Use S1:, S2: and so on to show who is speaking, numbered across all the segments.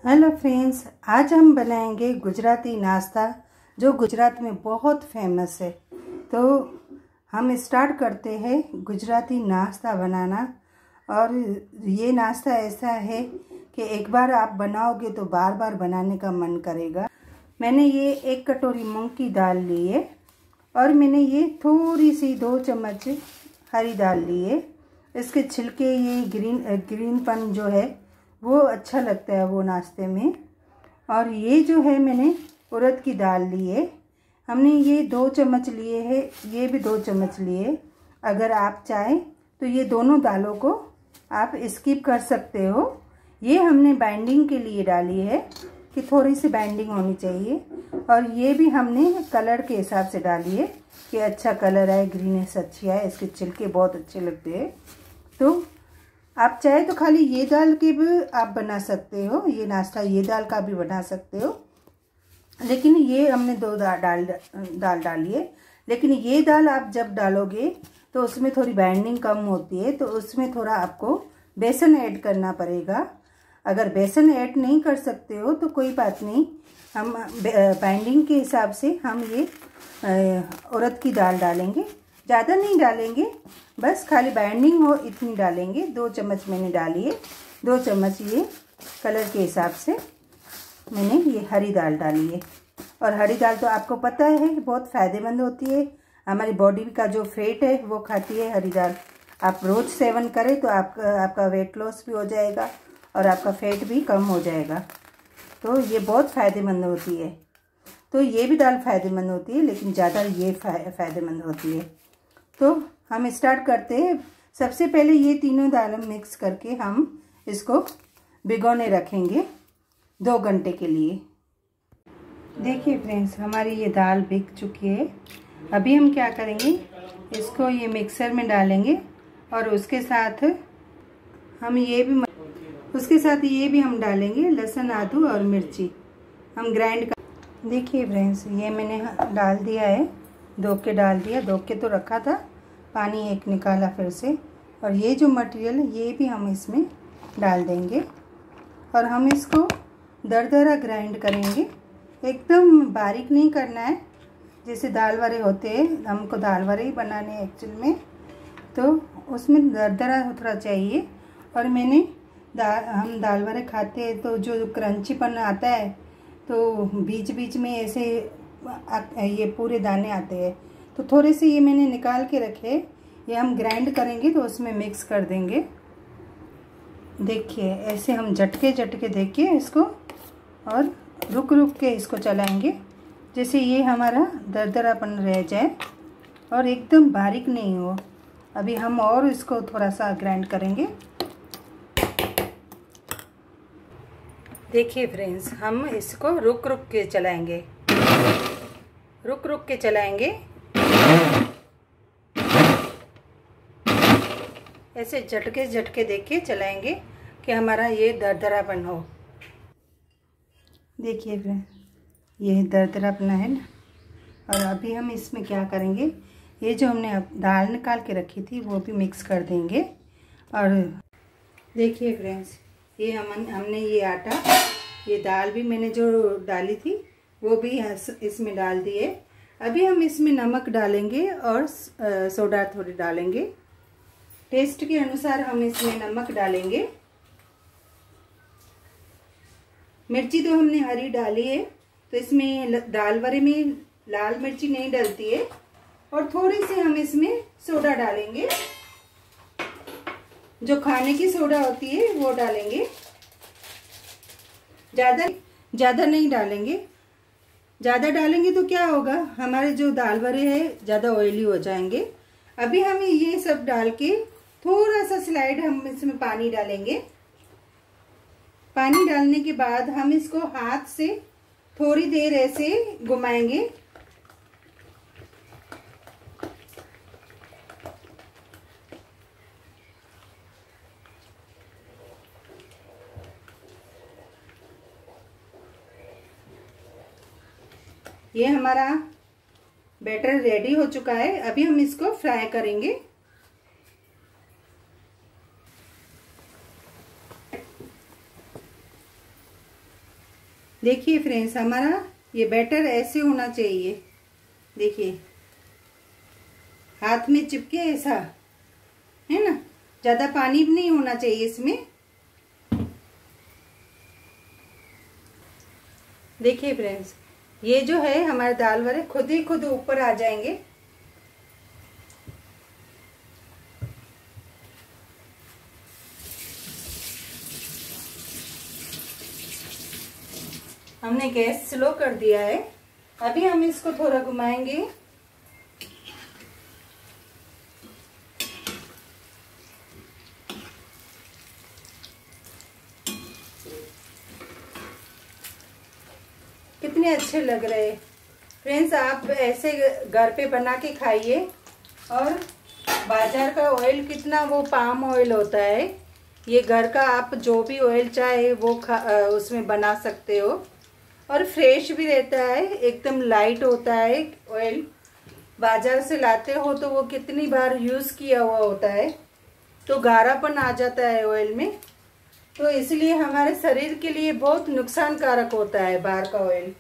S1: Hello friends, आज हम बनाएंगे गुजराती नाश्ता जो गुजरात में बहुत फेमस है। तो हम स्टार्ट करते हैं गुजराती नाश्ता बनाना। और ये नाश्ता ऐसा है कि एक बार आप बनाओगे तो बार बार बनाने का मन करेगा। मैंने ये 1 कटोरी मूंग की दाल ली है और मैंने ये थोड़ी सी 2 चम्मच हरी दाल ली है। इसके छिलके ये ग्रीनपन जो है वो अच्छा लगता है वो नाश्ते में। और ये जो है मैंने उड़द की दाल ली है। हमने ये 2 चम्मच लिए हैं, ये भी 2 चम्मच लिए। अगर आप चाहें तो ये दोनों दालों को आप स्किप कर सकते हो। ये हमने बाइंडिंग के लिए डाली है कि थोड़ी सी बाइंडिंग होनी चाहिए। और ये भी हमने कलर के हिसाब से डाली है कि अच्छा कलर आए, ग्रीनेस अच्छी आए। इसके छिलके बहुत अच्छे लगते हैं। तो आप चाहे तो खाली ये दाल के भी आप बना सकते हो, ये नाश्ता ये दाल का भी बना सकते हो। लेकिन ये हमने 2 दाल डाली है। लेकिन ये दाल आप जब डालोगे तो उसमें थोड़ी बाइंडिंग कम होती है, तो उसमें थोड़ा आपको बेसन ऐड करना पड़ेगा। अगर बेसन ऐड नहीं कर सकते हो तो कोई बात नहीं, हम बाइंडिंग के हिसाब से हम ये उड़द की दाल डालेंगे। ज़्यादा नहीं डालेंगे, बस खाली बाइंडिंग हो इतनी डालेंगे। 2 चम्मच मैंने डाली है। 2 चम्मच ये कलर के हिसाब से मैंने ये हरी दाल डाली है। और हरी दाल तो आपको पता है बहुत फ़ायदेमंद होती है। हमारी बॉडी का जो फैट है वो खाती है हरी दाल। आप रोज़ सेवन करें तो आपका वेट लॉस भी हो जाएगा और आपका फैट भी कम हो जाएगा। तो ये बहुत फ़ायदेमंद होती है। तो ये भी दाल फ़ायदेमंद होती है, लेकिन ज़्यादा ये फ़ायदेमंद होती है। तो हम स्टार्ट करते हैं। सबसे पहले ये तीनों दाल मिक्स करके हम इसको भिगोने रखेंगे 2 घंटे के लिए। देखिए फ्रेंड्स, हमारी ये दाल भिग चुकी है। अभी हम क्या करेंगे, इसको ये मिक्सर में डालेंगे और उसके साथ ये भी हम डालेंगे लहसुन, आदू और मिर्ची हम ग्राइंड कर। देखिए फ्रेंड्स, ये मैंने डाल दिया है, धो के डाल दिया। धो के तो रखा था, पानी एक निकाला फिर से। और ये जो मटेरियल ये भी हम इसमें डाल देंगे और हम इसको दरदरा ग्राइंड करेंगे। एकदम बारीक नहीं करना है, जैसे दाल वड़े होते हैं, हमको दाल वड़े ही बनाने हैं एक्चुअल में। तो उसमें दरदरा थोड़ा चाहिए। और मैंने हम दाल वड़े खाते हैं तो जो क्रंचीपन आता है, तो बीच बीच में ऐसे ये पूरे दाने आते हैं। तो थोड़े से ये मैंने निकाल के रखे, ये हम ग्राइंड करेंगे तो उसमें मिक्स कर देंगे। देखिए ऐसे हम झटके देखिए इसको, और रुक के इसको चलाएंगे, जैसे ये हमारा दरदरापन रह जाए और एकदम बारीक नहीं हो। अभी हम और इसको थोड़ा सा ग्राइंड करेंगे। देखिए फ्रेंड्स, हम इसको रुक के चलाएंगे, रुक के चलाएंगे। ऐसे झटके देखिए चलाएंगे कि हमारा ये दरदरापन हो। देखिए फ्रेंड, ये दरदरापन है ना। और अभी हम इसमें क्या करेंगे, ये जो हमने दाल निकाल के रखी थी वो भी मिक्स कर देंगे। और देखिए फ्रेंड्स, ये हमने ये आटा, ये दाल भी मैंने जो डाली थी वो भी इसमें डाल दिए। अभी हम इसमें नमक डालेंगे और सोडा थोड़ी डालेंगे। टेस्ट के अनुसार हम इसमें नमक डालेंगे। मिर्ची तो हमने हरी डाली है, तो इसमें दाल वड़े में लाल मिर्ची नहीं डलती है। और थोड़ी सी हम इसमें सोडा डालेंगे, जो खाने की सोडा होती है वो डालेंगे। ज़्यादा नहीं डालेंगे। ज़्यादा डालेंगे तो क्या होगा, हमारे जो दाल वड़े हैं ज़्यादा ऑयली हो जाएंगे। अभी हम ये सब डाल के थोड़ा सा स्लाइड हम इसमें पानी डालेंगे। पानी डालने के बाद हम इसको हाथ से थोड़ी देर ऐसे घुमाएंगे। ये हमारा बैटर रेडी हो चुका है। अभी हम इसको फ्राई करेंगे। देखिए फ्रेंड्स, हमारा ये बैटर ऐसे होना चाहिए। देखिए हाथ में चिपके ऐसा, है ना। ज़्यादा पानी भी नहीं होना चाहिए इसमें। देखिए फ्रेंड्स, ये जो है हमारे दाल वड़े खुद ही खुद ऊपर आ जाएंगे। हमने गैस स्लो कर दिया है। अभी हम इसको थोड़ा घुमाएंगे। कितने अच्छे लग रहे हैं फ्रेंड्स। आप ऐसे घर पे बना के खाइए। और बाजार का ऑयल कितना वो पाम ऑयल होता है, ये घर का आप जो भी ऑयल चाहे वो उसमें बना सकते हो। और फ्रेश भी रहता है, एकदम लाइट होता है ऑयल। बाजार से लाते हो तो वो कितनी बार यूज़ किया हुआ होता है, तो गाढ़ापन आ जाता है ऑयल में। तो इसलिए हमारे शरीर के लिए बहुत नुकसानकारक होता है बाहर का ऑयल।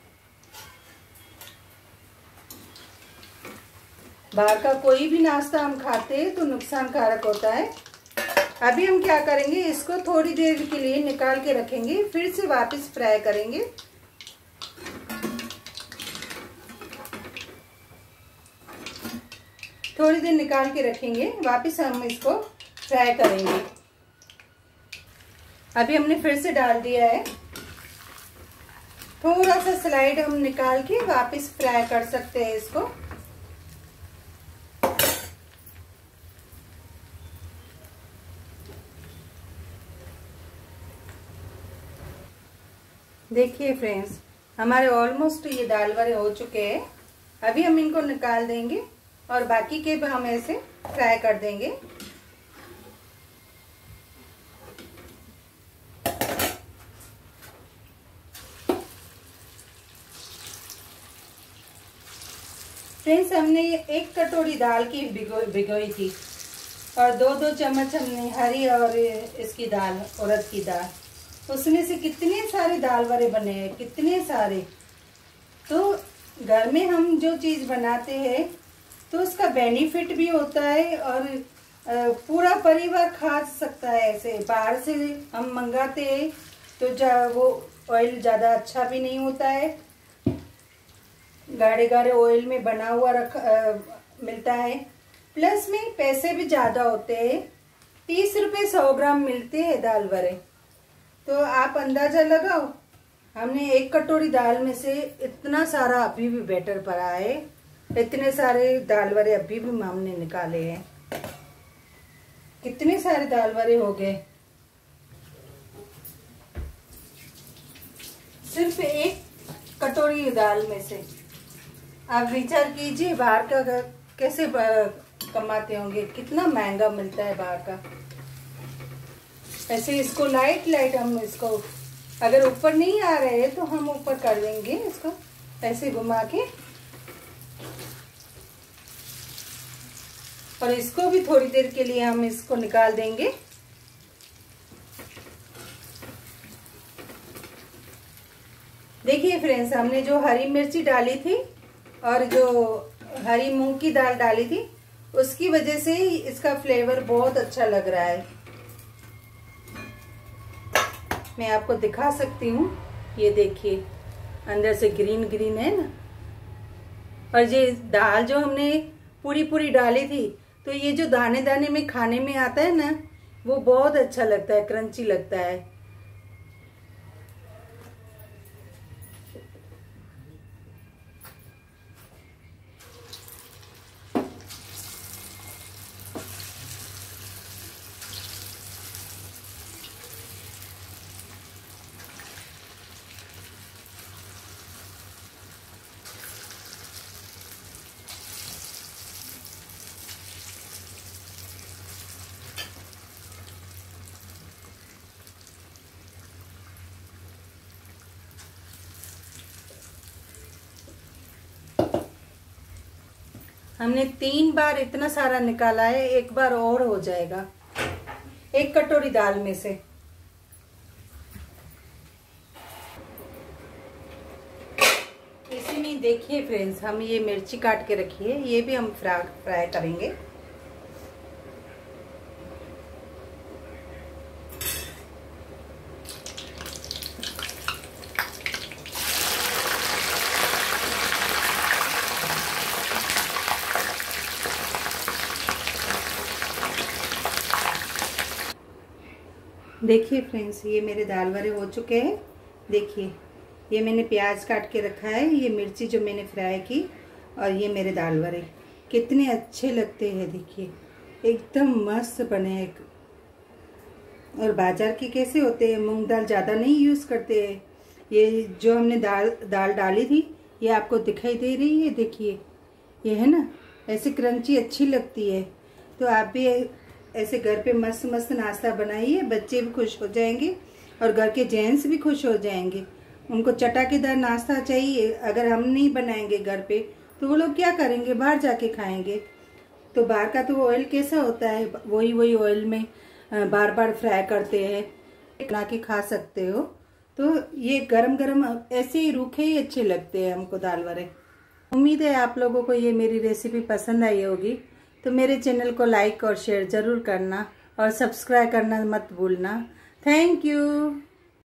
S1: बाहर का कोई भी नाश्ता हम खाते हैं तो नुकसानकारक होता है। अभी हम क्या करेंगे, इसको थोड़ी देर के लिए निकाल के रखेंगे, फिर से वापस फ्राई करेंगे। थोड़ी देर निकाल के रखेंगे, वापस हम इसको फ्राई करेंगे। अभी हमने फिर से डाल दिया है। थोड़ा सा स्लाइड हम निकाल के वापस फ्राई कर सकते हैं इसको। देखिए फ्रेंड्स, हमारे ऑलमोस्ट ये दाल वड़े हो चुके हैं। अभी हम इनको निकाल देंगे और बाकी के भी हम ऐसे फ्राई कर देंगे। फ्रेंड्स, हमने ये 1 कटोरी दाल की भिगोई थी और 2-2 चम्मच हमने हरी और इसकी दाल, उड़द की दाल, उसमें से कितने सारे दाल वड़े बने हैं, कितने सारे। तो घर में हम जो चीज़ बनाते हैं तो उसका बेनिफिट भी होता है और पूरा परिवार खा सकता है। ऐसे बाहर से हम मंगाते हैं तो वो ऑयल ज़्यादा अच्छा भी नहीं होता है, गाढ़े गाढ़े ऑयल में बना हुआ मिलता है। प्लस में पैसे भी ज़्यादा होते हैं। 30 रुपये 100 ग्राम मिलते हैं दाल वड़े। तो आप अंदाज़ा लगाओ, हमने 1 कटोरी दाल में से इतना सारा अभी भी बैटर पड़ा है। इतने सारे दाल वड़े अभी भी हमने निकाले हैं। कितने सारे दाल वड़े हो गए सिर्फ 1 कटोरी दाल में से। आप विचार कीजिए बाहर का कैसे कमाते होंगे, कितना महंगा मिलता है बाहर का। ऐसे इसको लाइट लाइट हम इसको, अगर ऊपर नहीं आ रहे हैं तो हम ऊपर कर देंगे इसको ऐसे घुमा के। और इसको भी थोड़ी देर के लिए हम इसको निकाल देंगे। देखिए फ्रेंड्स, हमने जो हरी मिर्ची डाली थी और जो हरी मूंग की दाल डाली थी, उसकी वजह से ही इसका फ्लेवर बहुत अच्छा लग रहा है। मैं आपको दिखा सकती हूँ, ये देखिए अंदर से ग्रीन ग्रीन है ना। और ये दाल जो हमने पूरी पूरी डाली थी, तो ये जो दाने दाने में खाने में आता है ना, वो बहुत अच्छा लगता है, क्रंची लगता है। हमने 3 बार इतना सारा निकाला है, एक बार और हो जाएगा 1 कटोरी दाल में से। देखिए फ्रेंड्स, हम ये मिर्ची काट के रखी है, ये भी हम फ्राई करेंगे। देखिए फ्रेंड्स, ये मेरे दाल वड़े हो चुके हैं। देखिए, ये मैंने प्याज काट के रखा है, ये मिर्ची जो मैंने फ्राई की, और ये मेरे दाल वड़े कितने अच्छे लगते हैं। देखिए, एकदम मस्त बने हैं। और बाजार के कैसे होते हैं, मूंग दाल ज़्यादा नहीं यूज़ करते हैं। ये जो हमने दाल डाली थी, ये आपको दिखाई दे रही है। देखिए, ये है ना, ऐसे क्रंची अच्छी लगती है। तो आप भी ऐसे घर पे मस्त मस्त नाश्ता बनाइए, बच्चे भी खुश हो जाएंगे और घर के जेंट्स भी खुश हो जाएंगे। उनको चटाकेदार नाश्ता चाहिए। अगर हम नहीं बनाएंगे घर पे, तो वो लोग क्या करेंगे, बाहर जाके खाएंगे। तो बाहर का तो ऑयल कैसा होता है, वही ऑयल में बार बार फ्राई करते हैं। बना के खा सकते हो। तो ये गरम गरम ऐसे ही रूखे ही अच्छे लगते हैं हमको दाल वड़े। उम्मीद है आप लोगों को ये मेरी रेसिपी पसंद आई होगी। तो मेरे चैनल को लाइक और शेयर ज़रूर करना और सब्सक्राइब करना मत भूलना। Thank you.